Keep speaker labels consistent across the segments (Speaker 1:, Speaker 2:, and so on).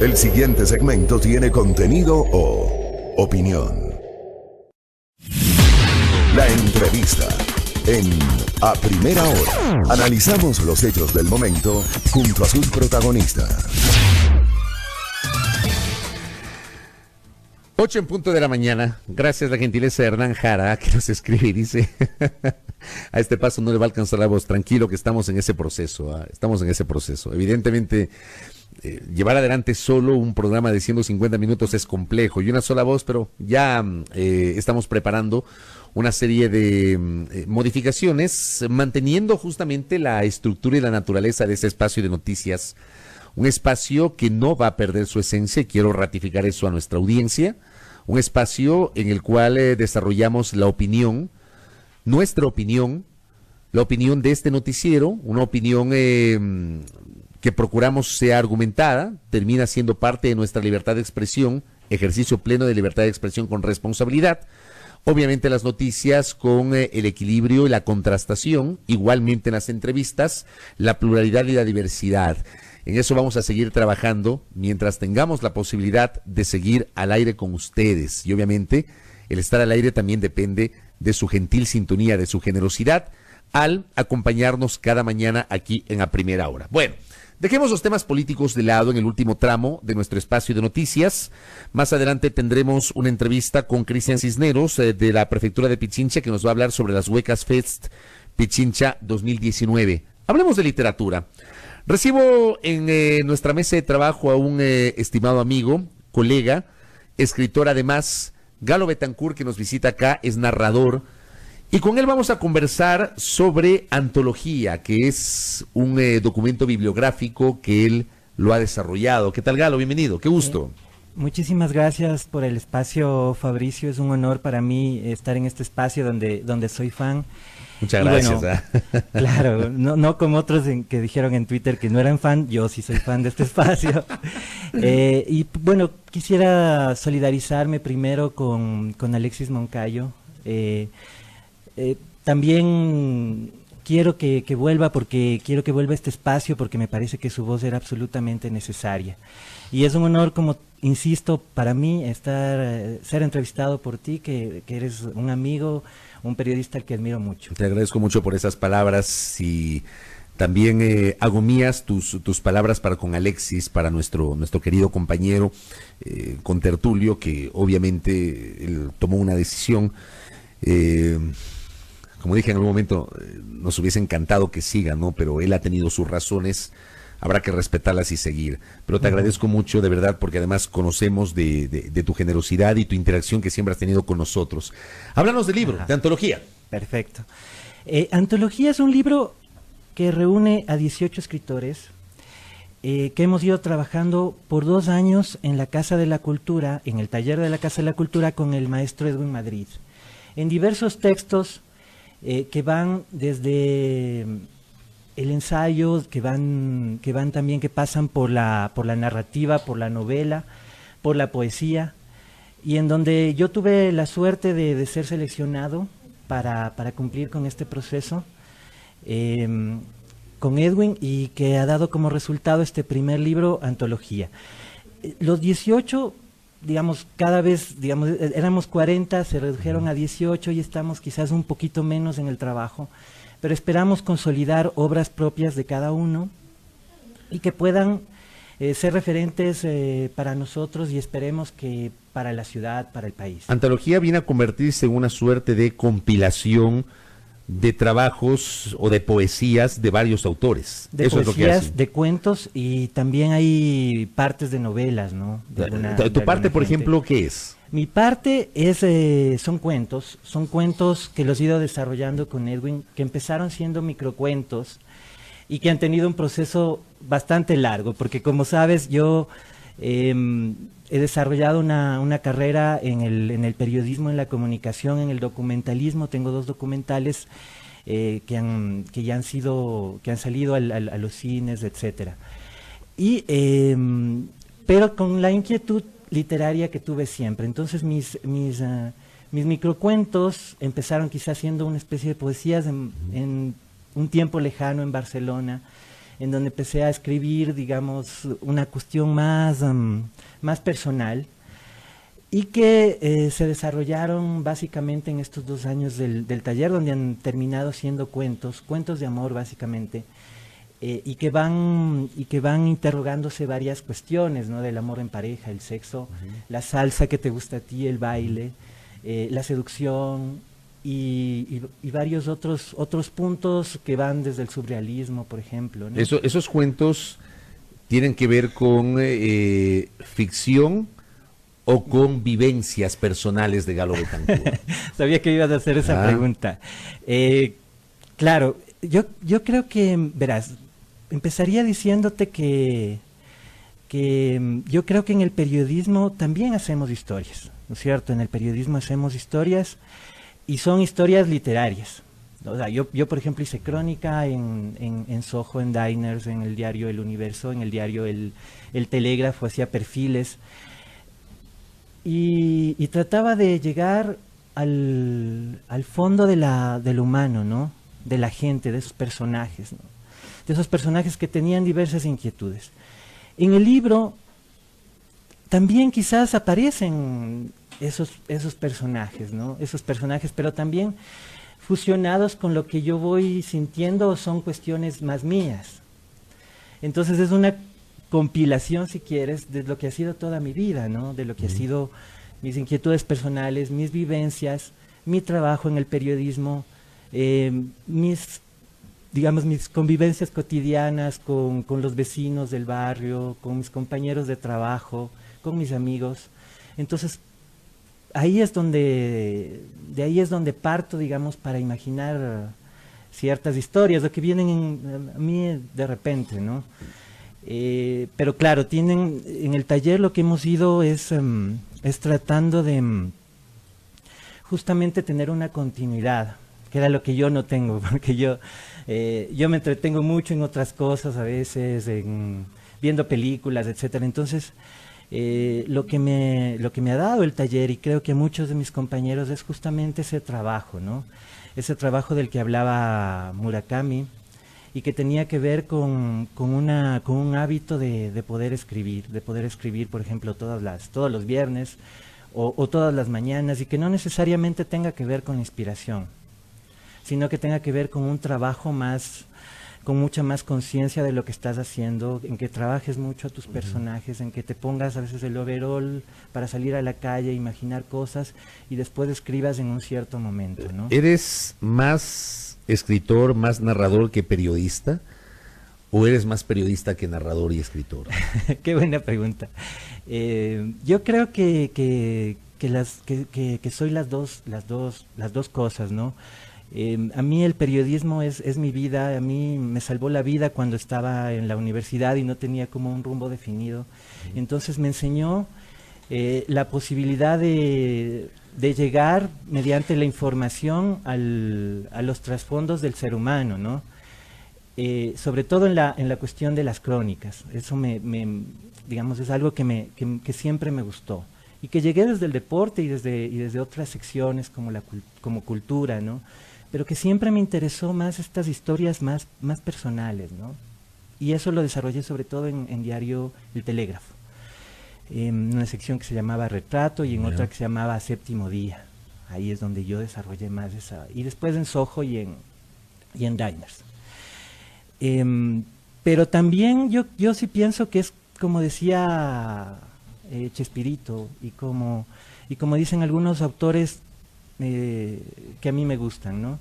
Speaker 1: El siguiente segmento tiene contenido o opinión. La entrevista en A Primera Hora. Analizamos los hechos del momento junto a sus protagonistas.
Speaker 2: 8 en punto de la mañana. Gracias a la gentileza de Hernán Jara, que nos escribe y dice: a este paso no le va a alcanzar la voz. Tranquilo, que estamos en ese proceso. Estamos en ese proceso. Evidentemente, llevar adelante solo un programa de 150 minutos es complejo y una sola voz, pero ya estamos preparando una serie de modificaciones, manteniendo justamente la estructura y la naturaleza de ese espacio de noticias. Un espacio que no va a perder su esencia, y quiero ratificar eso a nuestra audiencia. Un espacio en el cual desarrollamos la opinión, nuestra opinión, la opinión de este noticiero, una opinión que procuramos sea argumentada, termina siendo parte de nuestra libertad de expresión, ejercicio pleno de libertad de expresión con responsabilidad. Obviamente las noticias con el equilibrio y la contrastación, igualmente en las entrevistas, la pluralidad y la diversidad. En eso vamos a seguir trabajando mientras tengamos la posibilidad de seguir al aire con ustedes. Y obviamente el estar al aire también depende de su gentil sintonía, de su generosidad al acompañarnos cada mañana aquí en A Primera Hora. Bueno, dejemos los temas políticos de lado en el último tramo de nuestro espacio de noticias. Más adelante tendremos una entrevista con Cristian Cisneros de la Prefectura de Pichincha, que nos va a hablar sobre las Huecas Fest Pichincha 2019. Hablemos de literatura. Recibo en nuestra mesa de trabajo a un estimado amigo, colega, escritor además, Galo Betancourt, que nos visita acá, es narrador, y con él vamos a conversar sobre Antología, que es un documento bibliográfico que él lo ha desarrollado. ¿Qué tal, Galo? Bienvenido, qué gusto.
Speaker 3: Muchísimas gracias por el espacio, Fabricio. Es un honor para mí estar en este espacio donde soy fan.
Speaker 2: Muchas gracias.
Speaker 3: Bueno, claro, no como otros que dijeron en Twitter que no eran fan, yo sí soy fan de este espacio. Y bueno, quisiera solidarizarme primero con Alexis Moncayo. También quiero que vuelva, porque quiero que vuelva a este espacio, porque me parece que su voz era absolutamente necesaria. Y es un honor, como insisto, para mí ser entrevistado por ti, que eres un amigo, un periodista al que admiro mucho.
Speaker 2: Te agradezco mucho por esas palabras y también hago mías tus palabras para con Alexis, para nuestro querido compañero contertulio, que obviamente él tomó una decisión. Como dije en algún momento, nos hubiese encantado que siga, ¿no? Pero él ha tenido sus razones, habrá que respetarlas y seguir. Pero te agradezco mucho, de verdad, porque además conocemos de tu generosidad y tu interacción que siempre has tenido con nosotros. Háblanos del libro, de Antología.
Speaker 3: Perfecto. Antología es un libro que reúne a 18 escritores que hemos ido trabajando por 2 años en la Casa de la Cultura, en el taller de la Casa de la Cultura con el maestro Edwin Madrid, en diversos textos que van desde el ensayo, que van también, que pasan por la narrativa, por la novela, por la poesía, y en donde yo tuve la suerte de ser seleccionado para cumplir con este proceso con Edwin, y que ha dado como resultado este primer libro, Antología. Los 18, digamos, cada vez, digamos, éramos 40, se redujeron a 18 y estamos quizás un poquito menos en el trabajo, pero esperamos consolidar obras propias de cada uno y que puedan ser referentes para nosotros, y esperemos que para la ciudad, para el país.
Speaker 2: Antología viene a convertirse en una suerte de compilación de trabajos o de poesías de varios autores.
Speaker 3: De
Speaker 2: Eso
Speaker 3: poesías,
Speaker 2: es lo que
Speaker 3: de cuentos, y también hay partes de novelas, ¿no?
Speaker 2: ¿Tu parte, por ejemplo, qué es?
Speaker 3: Mi parte son cuentos que los he ido desarrollando con Edwin, que empezaron siendo microcuentos y que han tenido un proceso bastante largo, porque como sabes, yo he desarrollado una carrera en el periodismo, en la comunicación, en el documentalismo. Tengo 2 documentales que ya han salido a los cines, etcétera. Pero con la inquietud literaria que tuve siempre. Entonces mis microcuentos empezaron quizás siendo una especie de poesías en un tiempo lejano en Barcelona, en donde empecé a escribir, digamos, una cuestión más personal, y que se desarrollaron básicamente en estos 2 años del taller, donde han terminado siendo cuentos de amor básicamente, y que van interrogándose varias cuestiones, ¿no? Del amor en pareja, el sexo, la salsa que te gusta a ti, el baile, la seducción y varios otros puntos que van desde el surrealismo, por ejemplo, ¿no?
Speaker 2: Esos cuentos tienen que ver con ficción o con vivencias personales de Galo Betancur.
Speaker 3: Sabía que ibas a hacer esa pregunta. Claro, yo creo que, verás, empezaría diciéndote que yo creo que en el periodismo también hacemos historias, ¿no es cierto? En el periodismo hacemos historias y son historias literarias. O sea, yo por ejemplo hice crónica en Soho, en Diners, en el diario El Universo, en el diario El Telégrafo, hacía perfiles y trataba de llegar al fondo del humano, ¿no? De la gente, de esos personajes, ¿no? De esos personajes que tenían diversas inquietudes. En el libro también quizás aparecen esos personajes, ¿no? Esos personajes, pero también fusionados con lo que yo voy sintiendo, son cuestiones más mías. Entonces es una compilación, si quieres, de lo que ha sido toda mi vida, ¿no? De lo que ha sido mis inquietudes personales, mis vivencias, mi trabajo en el periodismo, mis convivencias cotidianas con los vecinos del barrio, con mis compañeros de trabajo, con mis amigos. Entonces, de ahí es donde parto, digamos, para imaginar ciertas historias, lo que vienen a mí de repente, ¿no? Pero claro, en el taller lo que hemos ido es tratando de justamente tener una continuidad, que era lo que yo no tengo, porque yo me entretengo mucho en otras cosas a veces, viendo películas, etcétera. Entonces, lo que me ha dado el taller, y creo que a muchos de mis compañeros, es justamente ese trabajo, ¿no? Ese trabajo del que hablaba Murakami, y que tenía que ver con un hábito de poder escribir, por ejemplo, todos los viernes o todas las mañanas, y que no necesariamente tenga que ver con la inspiración, sino que tenga que ver con un trabajo con mucha más conciencia de lo que estás haciendo, en que trabajes mucho a tus personajes, en que te pongas a veces el overall para salir a la calle, imaginar cosas, y después escribas en un cierto momento, ¿no?
Speaker 2: ¿Eres más escritor, más narrador que periodista? ¿O eres más periodista que narrador y escritor?
Speaker 3: Qué buena pregunta. Yo creo que soy las dos cosas, ¿no? A mí el periodismo es mi vida. A mí me salvó la vida cuando estaba en la universidad y no tenía como un rumbo definido. Entonces me enseñó la posibilidad de llegar mediante la información a los trasfondos del ser humano, ¿no? Sobre todo en la cuestión de las crónicas. Eso digamos, es algo que siempre me gustó, y que llegué desde el deporte y desde otras secciones como cultura, ¿no? Pero que siempre me interesó más estas historias más personales, ¿no? Y eso lo desarrollé sobre todo en diario El Telégrafo, en una sección que se llamaba Retrato y en otra que se llamaba Séptimo Día. Ahí es donde yo desarrollé más esa, y después en Soho y en Diners. Pero también yo sí pienso que es, como decía Chespirito, y como dicen algunos autores que a mí me gustan, ¿no?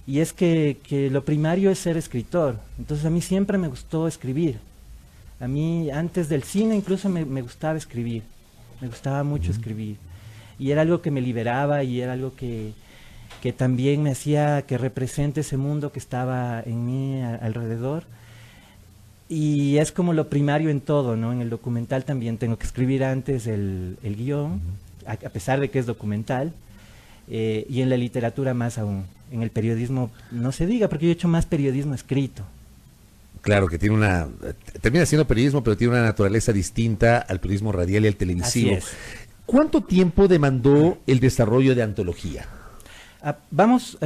Speaker 3: Y es que lo primario es ser escritor. Entonces a mí siempre me gustó escribir. A mí antes del cine incluso me gustaba escribir. Me gustaba mucho escribir. Y era algo que me liberaba, y era algo que también me hacía que represente ese mundo que estaba en mí alrededor. Y es como lo primario en todo, ¿no? En el documental también tengo que escribir antes el guión, a pesar de que es documental. Y en la literatura más aún. En el periodismo no se diga, porque yo he hecho más periodismo escrito.
Speaker 2: Claro, que termina siendo periodismo, pero tiene una naturaleza distinta al periodismo radial y al televisivo.
Speaker 3: Así es.
Speaker 2: ¿Cuánto tiempo demandó el desarrollo de Antología?
Speaker 3: Vamos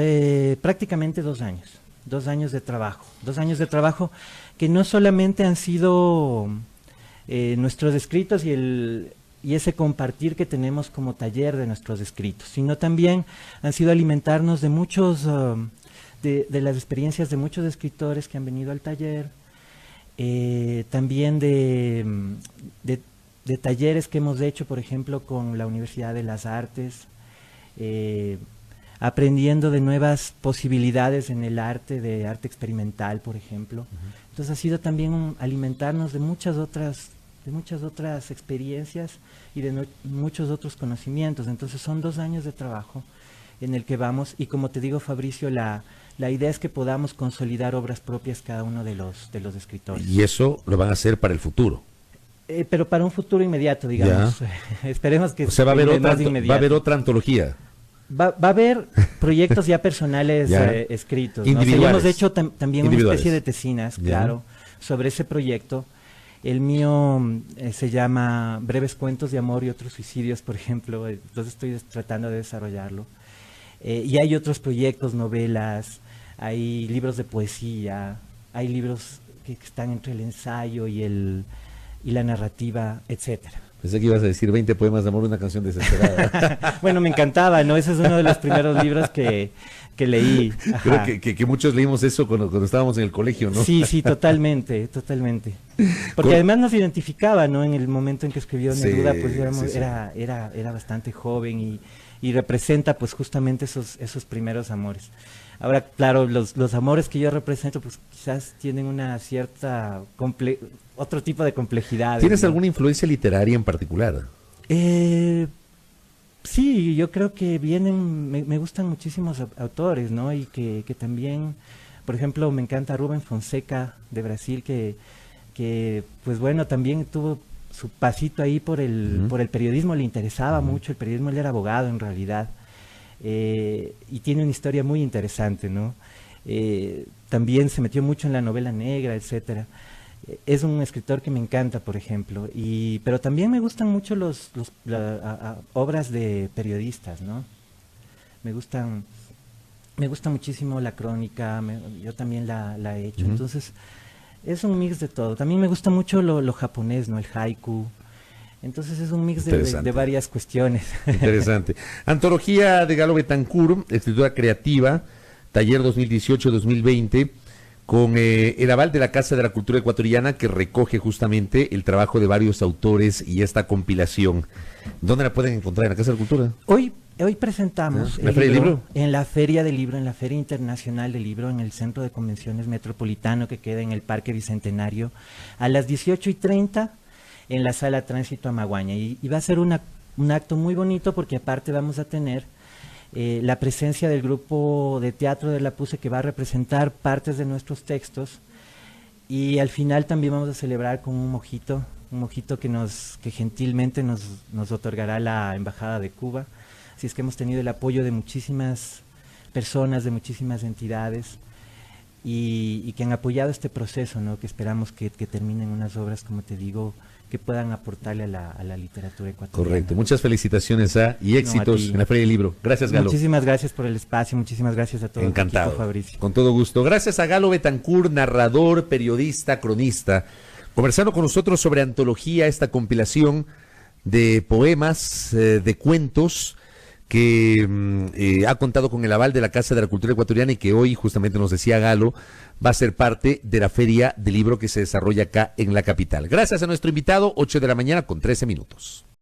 Speaker 3: prácticamente 2 años. 2 años de trabajo que no solamente han sido nuestros escritos y ese compartir que tenemos como taller de nuestros escritos, sino también han sido alimentarnos de muchos, de las experiencias de muchos escritores que han venido al taller, también de talleres que hemos hecho, por ejemplo, con la Universidad de las Artes, aprendiendo de nuevas posibilidades en el arte, de arte experimental, por ejemplo. Entonces ha sido también alimentarnos de muchas otras experiencias y de muchos otros conocimientos. Entonces son 2 años de trabajo en el que vamos, y como te digo, Fabricio, la idea es que podamos consolidar obras propias cada uno de los escritores.
Speaker 2: Y eso lo van a hacer para el futuro.
Speaker 3: Pero para un futuro inmediato, digamos. Esperemos que
Speaker 2: o sea, va a haber otra antología.
Speaker 3: Va a haber proyectos ya personales escritos, ¿no?
Speaker 2: Individuales.
Speaker 3: O sea, hemos hecho también una especie de tesinas,
Speaker 2: Ya.
Speaker 3: claro, sobre ese proyecto. El mío se llama Breves Cuentos de Amor y Otros Suicidios, por ejemplo, entonces estoy tratando de desarrollarlo. Y hay otros proyectos, novelas, hay libros de poesía, hay libros que están entre el ensayo y la narrativa, etcétera.
Speaker 2: Pensé que ibas a decir 20 poemas de amor, una canción desesperada.
Speaker 3: Bueno, me encantaba, ¿no? Ese es uno de los primeros libros que leí.
Speaker 2: Creo que muchos leímos eso cuando estábamos en el colegio, ¿no?
Speaker 3: Sí, totalmente. Porque además nos identificaba, ¿no? En el momento en que escribió Neruda, pues era bastante joven y representa pues justamente esos primeros amores. Ahora, claro, los amores que yo represento pues quizás tienen una cierta otro tipo de complejidad.
Speaker 2: ¿Tienes
Speaker 3: ¿no?
Speaker 2: alguna influencia literaria en particular?
Speaker 3: Sí, yo creo que me gustan muchísimos autores, ¿no? Y que también, por ejemplo, me encanta Rubén Fonseca de Brasil, que pues bueno, también tuvo su pasito ahí por el periodismo, le interesaba mucho el periodismo, él era abogado en realidad, y tiene una historia muy interesante, ¿no? También se metió mucho en la novela negra, etcétera. Es un escritor que me encanta, por ejemplo, pero también me gustan mucho las obras de periodistas, ¿no? Me gusta muchísimo la crónica, yo también la he hecho, entonces es un mix de todo. También me gusta mucho lo japonés, ¿no? El haiku. Entonces es un mix de varias cuestiones.
Speaker 2: Interesante. Antología de Galo Betancourt, escritura creativa, taller 2018-2020, con el aval de la Casa de la Cultura Ecuatoriana, que recoge justamente el trabajo de varios autores y esta compilación. ¿Dónde la pueden encontrar? ¿En la Casa de la Cultura?
Speaker 3: Hoy presentamos
Speaker 2: ¿En la Feria del Libro?
Speaker 3: En la Feria del Libro, en la Feria Internacional del Libro, en el Centro de Convenciones Metropolitano, que queda en el Parque Bicentenario, a las 18:30 en la Sala Tránsito Amaguaña. Y va a ser un acto muy bonito, porque aparte vamos a tener la presencia del grupo de teatro de la PUSE, que va a representar partes de nuestros textos, y al final también vamos a celebrar con un mojito que gentilmente nos otorgará la Embajada de Cuba. Así es que hemos tenido el apoyo de muchísimas personas, de muchísimas entidades, y que han apoyado este proceso, ¿no? Que esperamos que terminen unas obras, como te digo, que puedan aportarle a la literatura ecuatoriana.
Speaker 2: Correcto. Muchas felicitaciones y éxitos en la Feria del Libro. Gracias, Galo.
Speaker 3: Muchísimas gracias por el espacio, muchísimas gracias a todos.
Speaker 2: Encantado.
Speaker 3: Equipo, Fabricio.
Speaker 2: Con todo gusto. Gracias a Galo Betancourt, narrador, periodista, cronista, conversando con nosotros sobre antología, esta compilación de poemas, de cuentos, que ha contado con el aval de la Casa de la Cultura Ecuatoriana, y que hoy, justamente nos decía Galo, va a ser parte de la Feria del Libro que se desarrolla acá en la capital. Gracias a nuestro invitado, 8 de la mañana con 13 minutos.